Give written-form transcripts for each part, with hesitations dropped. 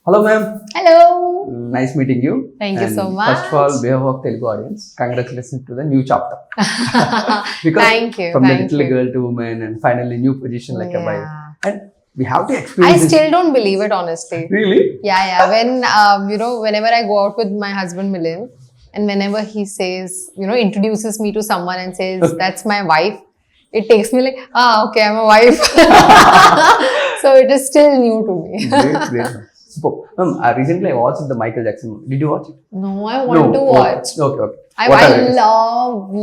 Hello, ma'am. Hello. Nice meeting you. Thank you so much. First of all, behalf of Telugu audience, congratulations to the new chapter. Because Thank you. from the Thank little you. girl to woman and finally new position like a wife. Yeah. And we have to I experience still don't believe it, honestly. Really? Yeah. When, whenever I go out with my husband Milind, and whenever he says, introduces me to someone and says, that's my wife, it takes me like, okay, I'm a wife. So it is still new to me. Great. Superb. Recently I watched the Michael Jackson movie. Did you watch it? No, I want to watch. Okay. I What are your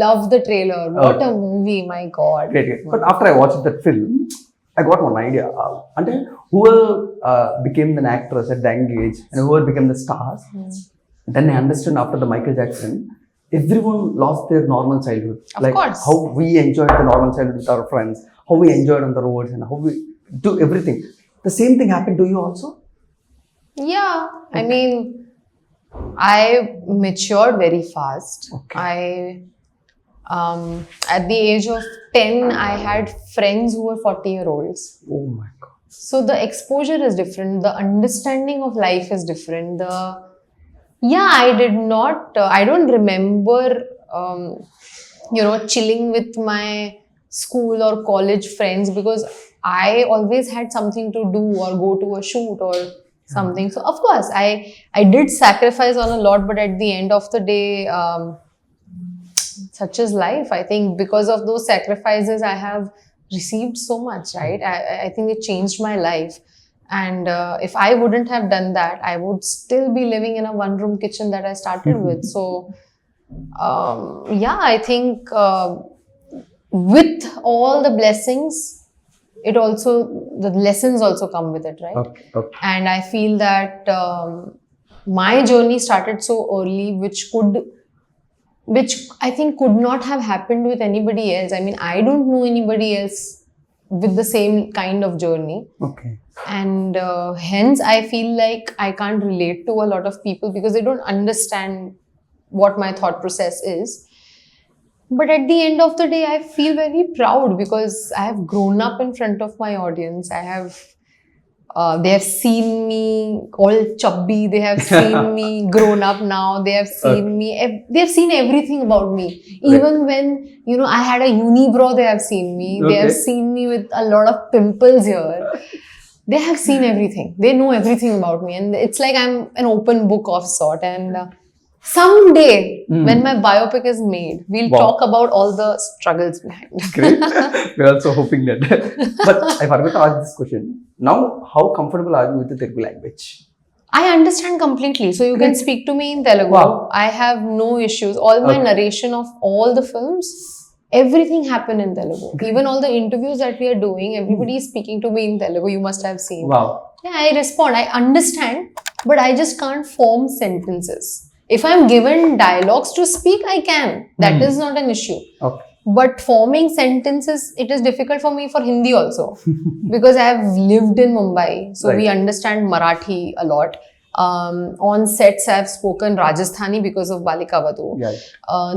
love the trailer. What Okay. a movie, my God. Great. But after I watched that film, I got one idea. And whoever became an actress at the young age and whoever became the stars, then I understand after the Michael Jackson, everyone lost their normal childhood. Of course. How we enjoyed the normal childhood with our friends, how we enjoyed on the roads and how we do everything. The same thing happened to you also? Yeah, I mean, I matured very fast. Okay. At the age of 10, I had friends who were 40-year-olds. Oh my God. So the exposure is different. The understanding of life is different. I don't remember, chilling with my school or college friends because I always had something to do or go to a shoot or something. So of course, I did sacrifice on a lot, but at the end of the day, such is life. I think because of those sacrifices, I have received so much, right? I think it changed my life. And if I wouldn't have done that, I would still be living in a one-room kitchen that I started with. So, I think with all the blessings, the lessons also come with it, right? Okay. And I feel that my journey started so early, which I think could not have happened with anybody else. I mean, I don't know anybody else with the same kind of journey. Okay. And hence, I feel like I can't relate to a lot of people because they don't understand what my thought process is. But at the end of the day, I feel very proud because I have grown up in front of my audience. They have seen me all chubby. They have seen me grown up now. They have seen me. They have seen everything about me. Even when, I had a unibrow, they have seen me. They have seen me with a lot of pimples here. They have seen everything. They know everything about me. And it's like I'm an open book of sort. And someday, when my biopic is made, we'll talk about all the struggles behind. Great. We're also hoping that. But I forgot to ask this question. Now, how comfortable are you with the Telugu language? I understand completely. So you can speak to me in Telugu. Wow. I have no issues. All my narration of all the films, everything happened in Telugu. Even all the interviews that we are doing, everybody is speaking to me in Telugu. You must have seen. Wow. Yeah, I respond. I understand, but I just can't form sentences. If I'm given dialogues to speak, I can. That is not an issue. Okay. But forming sentences, it is difficult for me for Hindi also. Because I have lived in Mumbai. So we understand Marathi a lot. On sets, I have spoken Rajasthani because of Balika Vadhu. Yeah.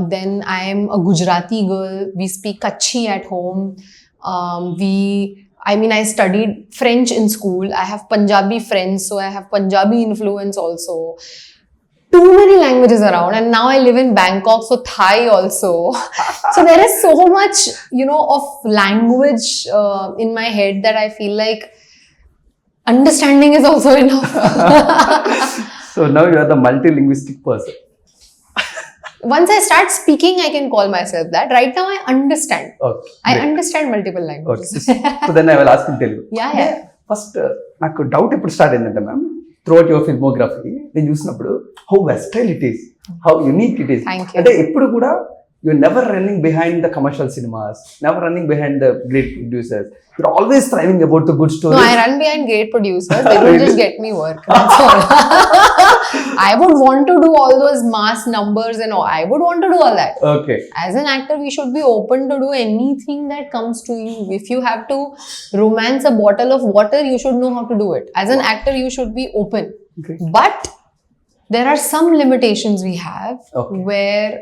Then I am a Gujarati girl. We speak Kutchi at home. I studied French in school. I have Punjabi friends, so I have Punjabi influence also. Too many languages around, and now I live in Bangkok, so Thai also. So there is so much, of language in my head that I feel like understanding is also enough. So now you are the multilinguistic person. Once I start speaking, I can call myself that. Right now, I understand. Okay. I Great. understand multiple Okay. languages. So then I will ask in Telugu. Yeah. First నాకు doubt ఎప్పుడు start అయిందంటే ma'am through out your filmography నేను చూసినప్పుడు how versatile it is how unique it is Thank you. అంటే ఎప్పుడు కూడా you're never running behind the commercial cinemas, never running behind the great producers. You're always striving about the good stories. No, I run behind great producers. They don't just get me work. That's all. I would want to do all those mass numbers and all. I would want to do all that. Okay. As an actor, we should be open to do anything that comes to you. If you have to romance a bottle of water, you should know how to do it. As an actor, you should be open. Okay. But there are some limitations we have where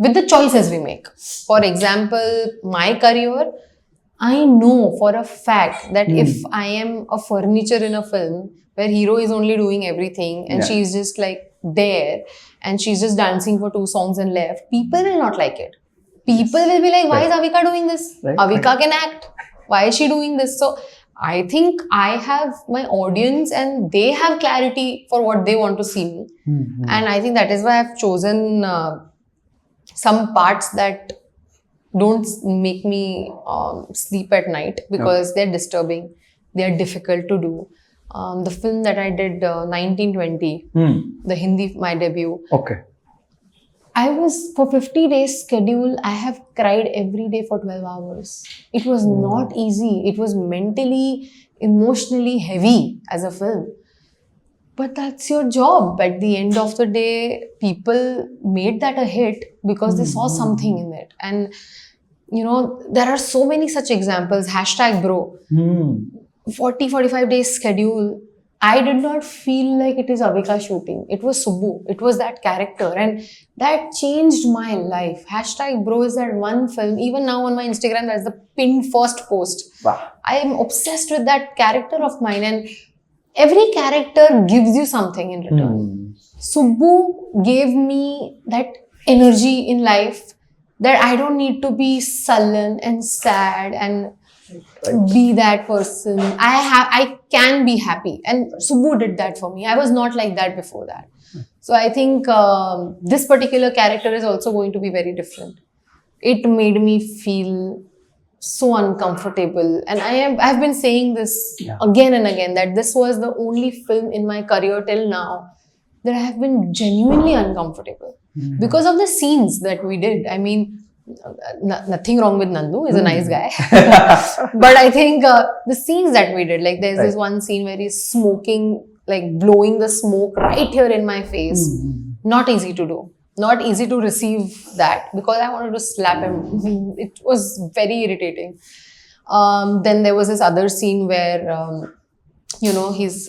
with the choices we make. For example, my career, I know for a fact that if I am a furniture in a film where hero is only doing everything and Yeah. she's just like there and she's just dancing for 2 songs and left, people will not like it. People will be like, why is Avika doing this? Right. Avika can act. Why is she doing this? So I think I have my audience and they have clarity for what they want to see me. And I think that is why I've chosen some parts that don't make me sleep at night because they're disturbing, they're difficult to do. The film that I did, 1920, the Hindi, my debut, Okay. I was for 50 days schedule. I have cried every day for 12 hours. It was not easy. It was mentally, emotionally heavy as a film. But that's your job. At the end of the day, people made that a hit because they saw something in it. And, you know, there are so many such examples. Hashtag bro. 40-45 days schedule. I did not feel like it is Avika shooting. It was Subbu. It was that character. And that changed my life. Hashtag bro is that one film. Even now on my Instagram, that's the pinned first post. Wow. I am obsessed with that character of mine. And every character gives you something in return. Subbu gave me that energy in life that I don't need to be sullen and sad and be that person. I can be happy, and Subbu did that for me. I was not like that before that. So I think this particular character is also going to be very different. It made me feel so uncomfortable, and I've been saying this again and again that this was the only film in my career till now that I have been genuinely uncomfortable because of the scenes that we did. I mean, nothing wrong with Nandu, he's a nice guy. But I think the scenes that we did, like there's this one scene where he's smoking, like blowing the smoke right here in my face. Not easy to do. Not easy to receive that because I wanted to slap him. It was very irritating. Then there was this other scene where, you know, he's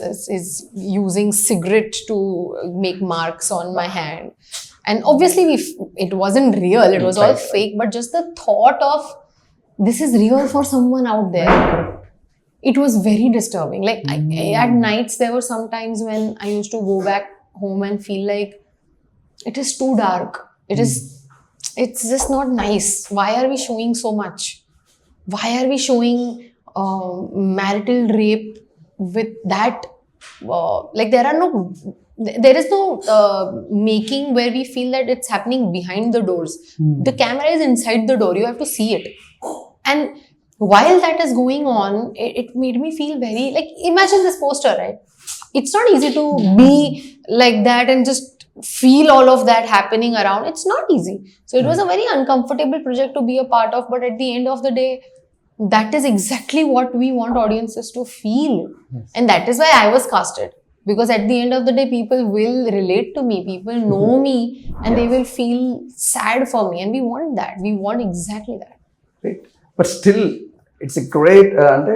using cigarette to make marks on my hand. And obviously, it wasn't real. It was all fake. But just the thought of this is real for someone out there, it was very disturbing. Like at nights, there were some times when I used to go back home and feel like it is too dark. It's just not nice. Why are we showing so much? Why are we showing marital rape with that? Like there is no making where we feel that it's happening behind the doors. The camera is inside the door. You have to see it. And while that is going on, it made me feel very like, imagine this poster, right? It's not easy to be like that and just feel all of that happening around. It's not easy. So it was a very uncomfortable project to be a part of. But at the end of the day, that is exactly what we want audiences to feel. And that is why I was casted. Because at the end of the day, people will relate to me. People know me and they will feel sad for me. And we want that. We want exactly that. Right. But still, it's a great, అంటే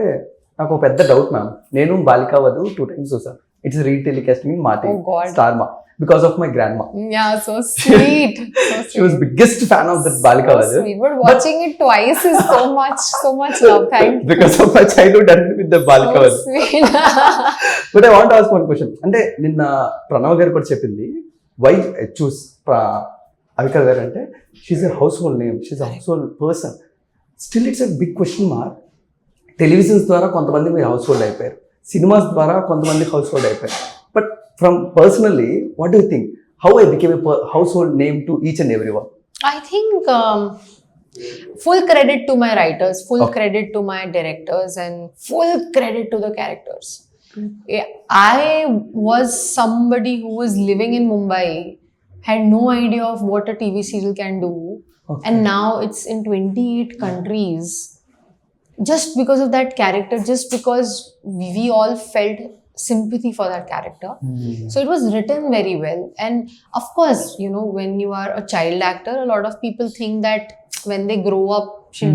నాకు ఒక పెద్ద doubt ma'am. నేను బాలికా వధు 2 times చూసాను. It's రీటెలికాస్టింగ్ in మాటి star మా because of my grandma. Yeah, so sweet. She was biggest fan of that Balika Vadhu. But watching it twice is so much love. Thank you. Because of my childhood and with the Balika Vadhu. Sweet. But I want to ask one question. అంటే నిన్న ప్రణవ్ గారు కూడా చెప్పింది why choose Avika గారు అంటే she's a household name. She's a household person. Still it's a big question mark. Televisions ద్వారా కొంతమంది మీరు హౌస్ హోల్డ్ అయిపోయారు, సినిమాస్ ద్వారా కొంతమంది హౌస్ హోల్డ్ అయిపోయారు. But from personally what do you think how I became a house hold name to each and every one? I think full credit to my writers, full credit to my directors, and full credit to the characters. Yeah, I was somebody who was living in Mumbai, had no idea of what a TV serial can do. And now it's in 28 countries. Just because of that character, just because we all felt sympathy for that character. So it was written very well. And of course, you know, when you are a child actor, a lot of people think that when they grow up,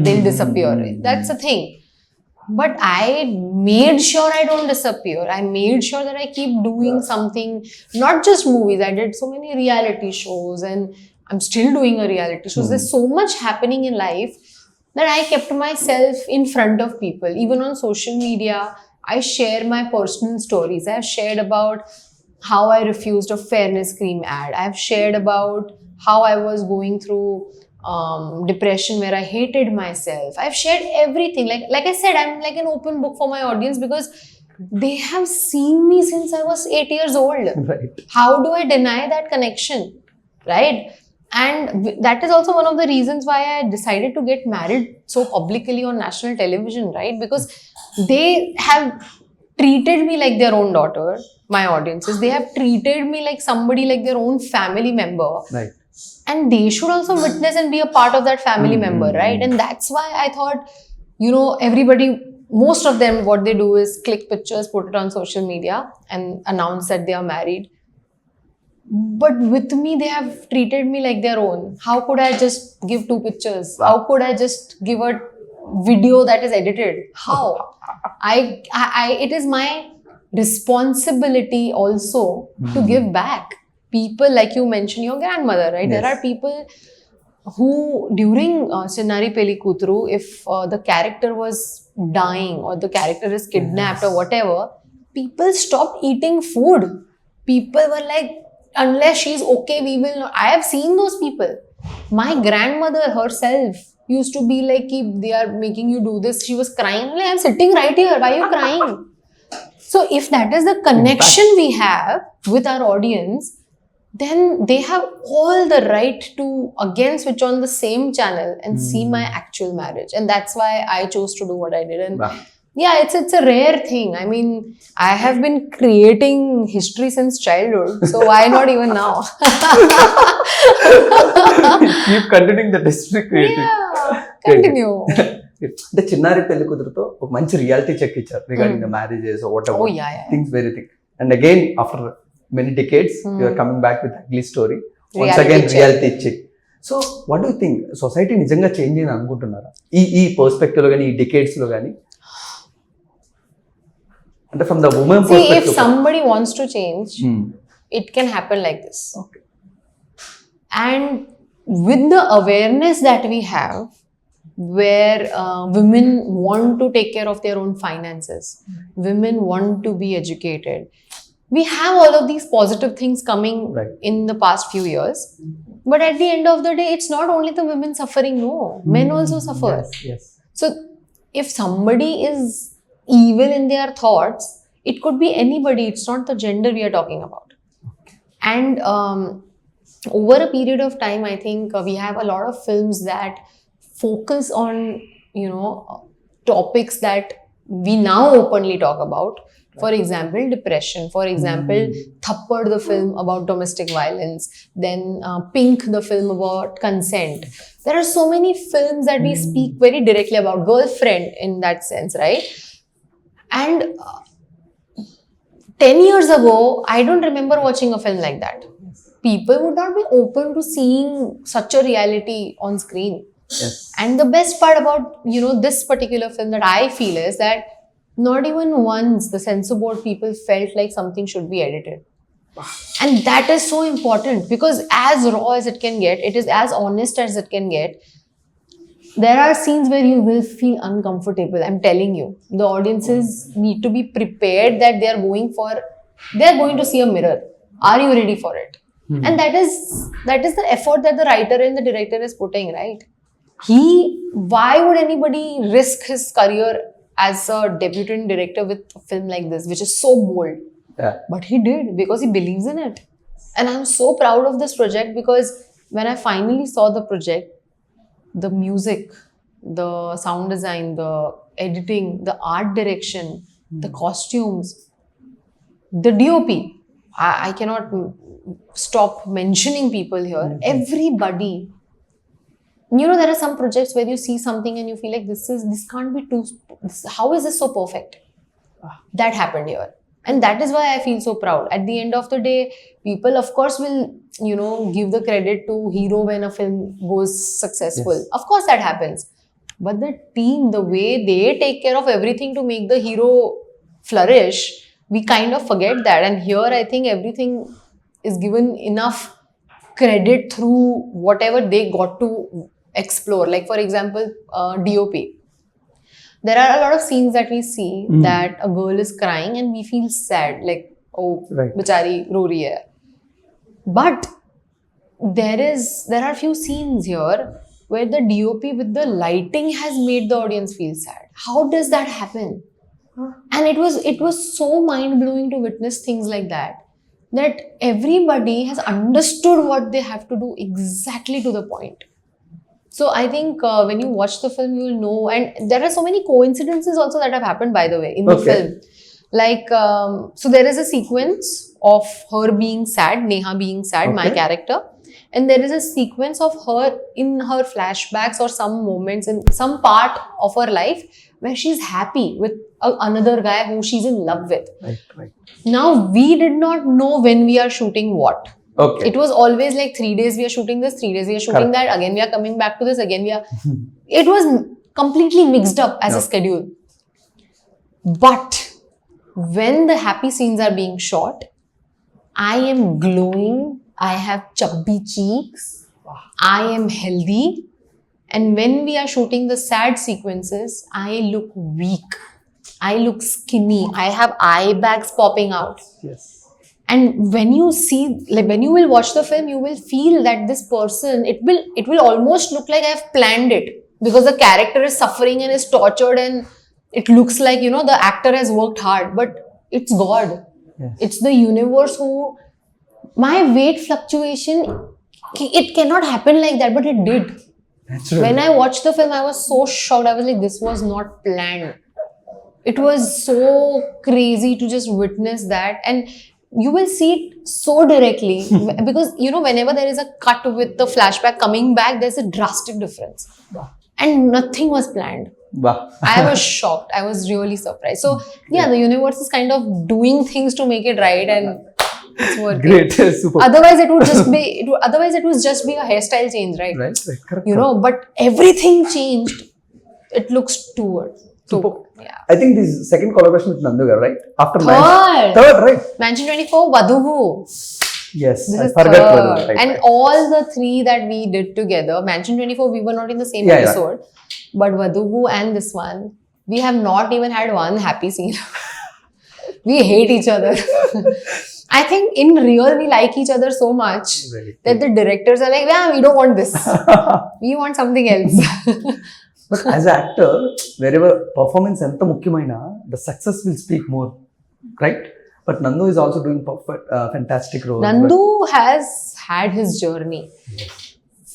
they'll disappear. That's the thing. But I made sure I don't disappear. I made sure that I keep doing something, not just movies. I did so many reality shows and I'm still doing a reality show. There's so much happening in life that I kept myself in front of people. Even on social media, I share my personal stories. I have shared about how I refused a fairness cream ad. I have shared about how I was going through depression where I hated myself. I've shared everything. Like I said, I'm like an open book for my audience because they have seen me since I was 8 years old. Right. How do I deny that connection? Right? And that is also one of the reasons why I decided to get married so publicly on national television, right? Because they have treated me like their own daughter, my audiences. They have treated me like somebody, like their own family member. Right. And they should also witness and be a part of that family member, right? And that's why I thought, everybody, most of them, what they do is click pictures, put it on social media, and announce that they are married. But with me, they have treated me like their own. How could I just give 2 pictures? How could I just give a video that is edited? How? It is my responsibility also to give back. People, like you mentioned, your grandmother, right? Yes. There are people who, during Chinnari Peli Kutru, if the character was dying or the character is kidnapped or whatever, people stopped eating food. People were like, unless she's okay, we will not. I have seen those people. My grandmother herself used to be like, they are making you do this. She was crying. Like, I'm sitting right here. Why are you crying? So if that is the connection we have with our audience, then they have all the right to again switch on the same channel and see my actual marriage. And that's why I chose to do what I did. And yeah, it's a rare thing. I mean, I have been creating history since childhood. So why not even now? Keep continuing the history creating. Yeah, continue. అంటే చిన్నారి పెళ్లి కుదురుతో ఒక మంచి reality check ఇచ్చారు regarding the marriages what Oh, yeah. Things very thing and again after many decades you are coming back with ugly story once Reality again check. Reality check. So what do think society నిజంగా change అయింది అనుకుంటున్నారా ఈ perspective లో కానీ ఈ decades లో కానీ? అంటే from the women See, if perspective. somebody wants to change, it can happen like this. Okay. And with the awareness that we have, where women want to take care of their own finances, women want to be educated, we have all of these positive things coming Right. in the past few years. But at the end of the day, it's not only the women suffering, no, men also suffer. Yes. So if somebody is evil in their thoughts, it could be anybody. It's not the gender we are talking about. And over a period of time, I think we have a lot of films that focus on, topics that we now openly talk about. For example, depression. For example, Thappad, the film about domestic violence. Then Pink, the film about consent. There are so many films that we speak very directly about. Girlfriend, in that sense, right? And 10 years ago, I don't remember watching a film like that. People would not be open to seeing such a reality on screen. Yes. And the best part about, this particular film that I feel is that not even once the censor board people felt like something should be edited. And that is so important because as raw as it can get, it is as honest as it can get. There are scenes where you will feel uncomfortable. I'm telling you, the audiences need to be prepared that they are going to see a mirror. Are you ready for it? And that is the effort that the writer and the director is putting, right? Why would anybody risk his career as a debutant director with a film like this, which is so bold? Yeah. But he did because he believes in it. And I'm so proud of this project because when I finally saw the project, the music, the sound design, the editing, the art direction, the costumes, the DOP, I cannot stop mentioning people here. Everybody. There are some projects where you see something and you feel like this can't be how is this so perfect? That happened here. And that is why I feel so proud. At the end of the day, people of course will, give the credit to hero when a film goes successful. Yes. Of course that happens. But the team, the way they take care of everything to make the hero flourish, we kind of forget that. And here I think everything is given enough credit through whatever they got to explore. Like for example, DOP. There are a lot of scenes that we see that a girl is crying and we feel sad, like, oh, Right. bichari ro rahi hai. But there are few scenes here where the DOP with the lighting has made the audience feel sad. How does that happen? And it was so mind blowing to witness things like that. That everybody has understood what they have to do exactly to the point. So I think when you watch the film, you will know. And there are so many coincidences also that have happened, by the way, in the film. Like, so there is a sequence of her being sad, Neha being sad, my character. And there is a sequence of her in her flashbacks or some moments in some part of her life where she's happy with another guy who she's in love with. Right. Now, we did not know when we are shooting what. Okay. It was always like 3 days we are shooting this, 3 days we are shooting that, again we are coming back to this, again we are... It was completely mixed up as a schedule. But when the happy scenes are being shot, I am glowing, I have chubby cheeks, I am healthy. And when we are shooting the sad sequences, I look weak, I look skinny, I have eye bags popping out. Yes. And when you see, like when you will watch the film, you will feel that this person, it will almost look like I have planned it, because the character is suffering and is tortured and it looks like, you know, the actor has worked hard, but it's God. Yes. It's the universe who... My weight fluctuation, it cannot happen like that, but it did. Naturally. When I watched the film, I was so shocked. I was like, this was not planned. It was so crazy to just witness that. And you will see it so directly because, you know, whenever there is a cut with the flashback coming back, there's a drastic difference. And nothing was planned. I was shocked. I was really surprised. So, yeah, the universe is kind of doing things to make it right, and it's working. Great. Super. Otherwise, it would just be. Otherwise, it would just be a hairstyle change, right? Right. Correct. You know, but everything changed. It looks toward. Super. Yeah. I think this second collaboration with Nanduga, right? After Third, right? Mansion 24, Vadhuvu. Yes, This I is forgot third. Vadhuvu, right, And right. all the 3 that we did together, Mansion 24, we were not in the same episode, but Vadhuvu and this one, we have not even had one happy scene. We hate each other. I think in real, we like each other so much that the directors are like, yeah, we don't want this. We want something else. But as an actor, wherever performance enta mukyamaina, the success will speak more, right? But Nandu is also doing fantastic roles. Nandu has had his journey.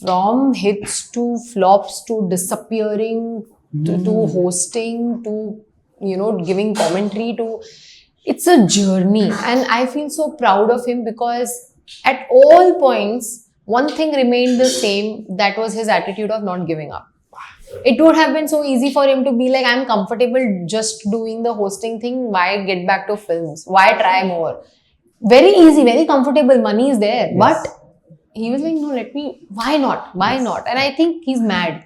From hits to flops to disappearing to hosting to, you know, giving commentary to... It's a journey, and I feel so proud of him because at all points, one thing remained the same. That was his attitude of not giving up. It would have been so easy for him to be like, I'm comfortable just doing the hosting thing. Why get back to films? Why try more? Very easy, very comfortable. Money is there. Yes. But he was like, no, why not? Why not? And I think he's mad.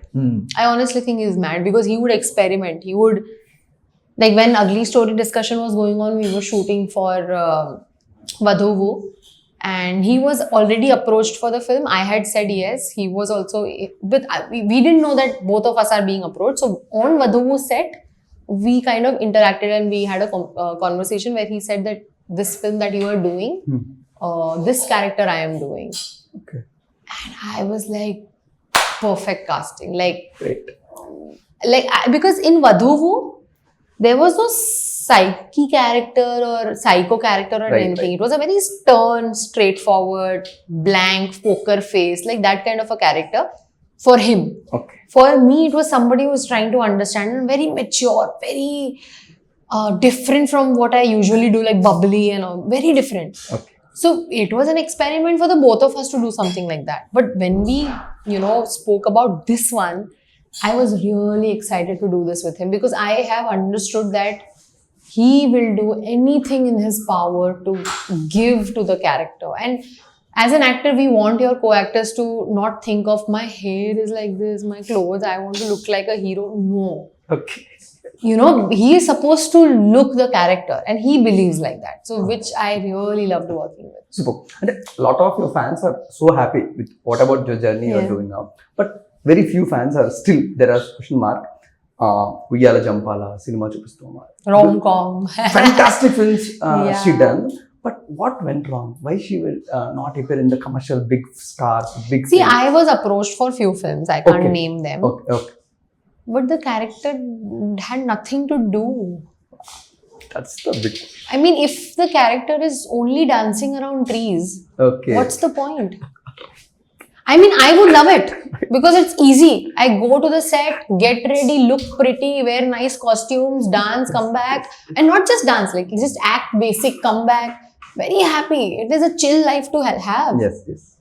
I honestly think he's mad because he would experiment. He would, like when Ugly Story discussion was going on, we were shooting for Vadhuvu. And he was already approached for the film. I had said yes. He was also, but we didn't know that both of us are being approached. So on Vadhuvu's set, we kind of interacted and we had a conversation where he said that this film that you are doing, this character I am doing. Okay. And I was like, perfect casting. Like, Great. Because in Vadhuvu, there was no psyche character or psycho character or anything. It was a very stern, straightforward, blank, poker face, like that kind of a character for him. Okay. For me, it was somebody who was trying to understand and very mature, very different from what I usually do, like bubbly and all, very different. Okay. So it was an experiment for the both of us to do something like that. But when we, you know, spoke about this one, I was really excited to do this with him because I have understood that he will do anything in his power to give to the character. And as an actor, we want your co-actors to not think of my hair is like this, my clothes, I want to look like a hero. No. Okay. You know, he is supposed to look the character and he believes like that. So, which I really loved working with. Super. And a lot of your fans are so happy with what about your journey you're doing now. But very few fans are still, there are question mark. Uyyala Jampala, Cinema Chupistoma. Rom-com. Fantastic films Yeah. she done. But what went wrong? Why she will not appear in the commercial big stars, big See, films? I was approached for few films. I can't Okay. name them. Okay. But the character had nothing to do. That's the big. I mean, if the character is only dancing around trees, Okay. what's the point? I mean, I would love it because it's easy. I go to the set, get ready, look pretty, wear nice costumes, dance, come back. And not just dance, like just act basic, come back. Very happy. It is a chill life to have. Yes.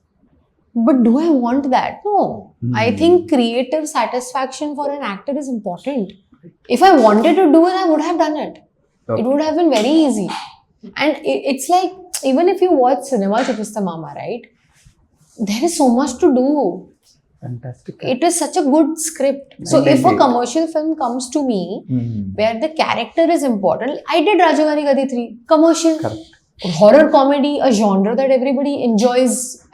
But do I want that? No. Hmm. I think creative satisfaction for an actor is important. If I wanted to do it, I would have done it. Okay. It would have been very easy. And it's like, even if you watch Cinema Chupista Mama, right? There is so much to do. Fantastic. It is such a good script. So if a 1998. commercial film comes to me, Hmm. where the character is important, I did Rajagari Gadi 3, commercial. Correct. Horror comedy, a genre that everybody enjoys,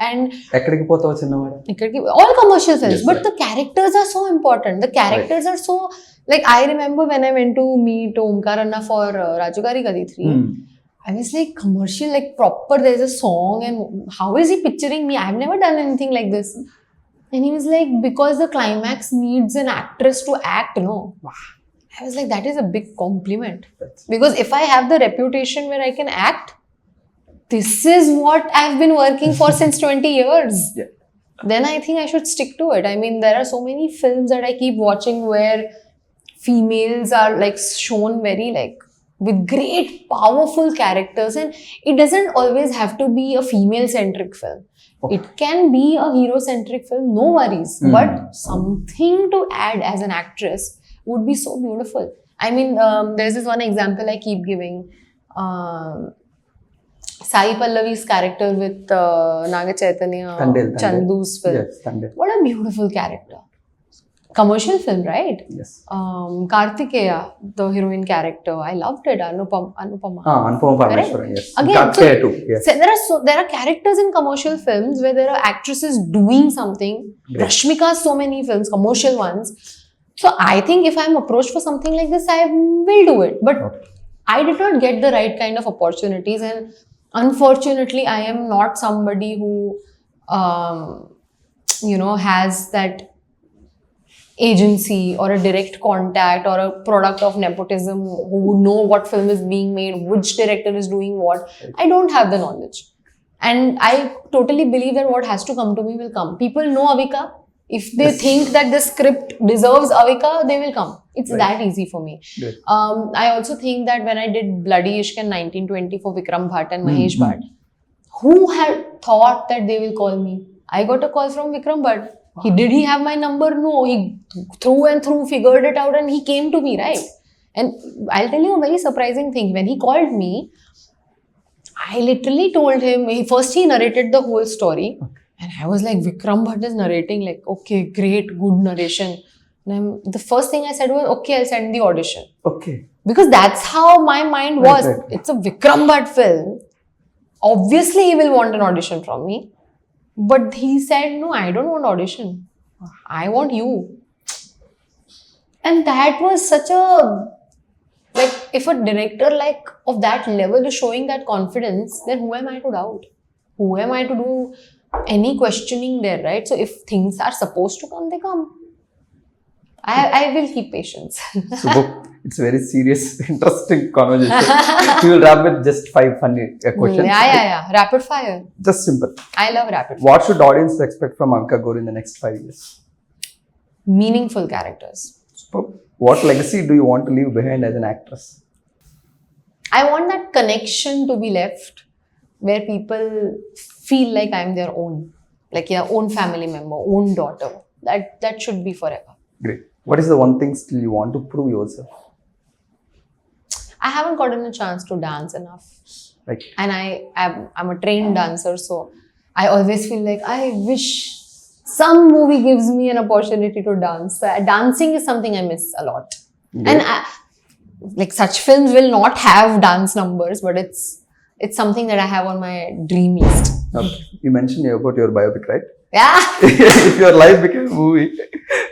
and ఎక్కడికి పోతావు చిన్నవాడు? all commercial films. Yes, But right. the characters are so important. The characters are so, like, I remember when I went to meet Omkar Anna for Rajagari Gadi 3, Hmm. I was like, commercial, like proper, there's a song, and how is he picturing me? I've never done anything like this. And he was like, because the climax needs an actress to act, no? I was like, that is a big compliment. That's- Because if I have the reputation where I can act, this is what I've been working for since 20 years. Yeah. Then I think I should stick to it. I mean, there are so many films that I keep watching where females are like shown very like with great powerful characters, and it doesn't always have to be a female centric film. Okay. It can be a hero centric film, no worries. Mm. But something to add as an actress would be so beautiful. I mean, there's this one example I keep giving. Sai Pallavi's character with Naga Chaitanya, Tandel. Chandu's film. Yes, Tandel. What a beautiful character. Commercial film, right? Yes. Kartikeya, the heroine character, I loved it. Anupama. Anupama Parmeshwaran, yes. Again, Kartikeya too, yes. So there are characters in commercial films where there are actresses doing something. Great. Rashmika, so many films, commercial ones. So I think if I'm approached for something like this, I will do it. But Okay. I did not get the right kind of opportunities, and unfortunately, I am not somebody who, has that agency or a direct contact or a product of nepotism who would know what film is being made, which director is doing what. I don't have the knowledge. And I totally believe that what has to come to me will come. People know Avika. If they Yes. think that the script deserves Avika, they will come. It's Right. that easy for me. Good. I also think that when I did Bloody Ishq in 1920 for Vikram Bhatt and Mahesh Mhm. Bhatt, who had thought that they will call me? I got a call from Vikram Bhatt. Did he have my number? No. He through and through figured it out and he came to me, right? And I'll tell you a very surprising thing. When he called me, I literally told him, first he narrated the whole story. And I was like, Vikram Bhatt is narrating, like, okay, great, good narration. And the first thing I said was, okay, I'll send the audition. Okay. Because that's how my mind Right, was. right. It's a Vikram Bhatt film. Obviously, he will want an audition from me. But he said, no, I don't want audition. I want you. And that was such a, like, if a director like of that level is showing that confidence, then who am I to doubt? Who am I to do any questioning there, right? So if things are supposed to come, they come. I will keep patience. Super. It's a very serious, interesting conversation. We will wrap with just 5 funny questions. Yeah. Rapid fire. Just simple. I love rapid fire. What should audience expect from Amika Gaur in the next 5 years? Meaningful characters. Superb. What legacy do you want to leave behind as an actress? I want that connection to be left where people feel like I'm their own, like your own family member, own daughter. That should be forever. Great. What is the one thing still you want to prove yourself? I haven't gotten a chance to dance enough. Like, And I'm a trained dancer, so I always feel like I wish some movie gives me an opportunity to dance. Dancing is something I miss a lot. And like such films will not have dance numbers, but it's something that I have on my dream list. okay. You mentioned about your biopic, right? Yeah. If your life became a movie,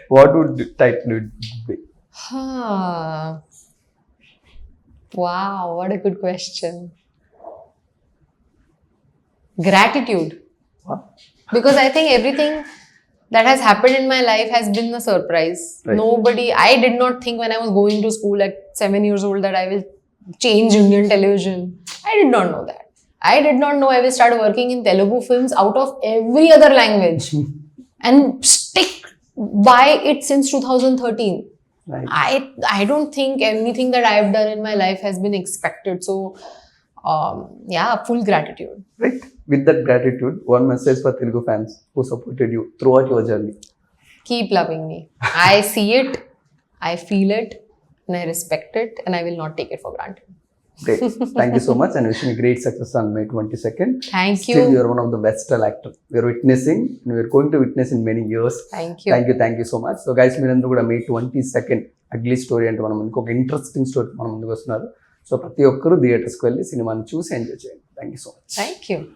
what would the title would be? Wow, what a good question. Gratitude. Huh? Because I think everything that has happened in my life has been a surprise. Right. I did not think when I was going to school at 7 years old that I will change Indian television. I did not know that. I did not know I will start working in Telugu films out of every other language and stick by it since 2013. Right. I don't think anything that I've done in my life has been expected. So, yeah, full gratitude. Right. With that gratitude, one message for Telugu fans who supported you throughout your journey. Keep loving me. I see it, I feel it, and I respect it, and I will not take it for granted. Great. Thank you so much and wishing you great success on May 22nd. Thank Still, you. you are one of the versatile actors. We are witnessing and we are going to witness in many years. Thank you. Thank you so much. So guys, మీరందరూ కూడా May 22nd ugly story అంటే మనం ఇంకొక interesting story మన ముందుకు వస్తున్నారు. So ప్రతి ఒక్కరూ థియేటర్స్కి వెళ్ళి సినిమాని చూసి ఎంజాయ్ చేయండి. Thank you so much. Thank you.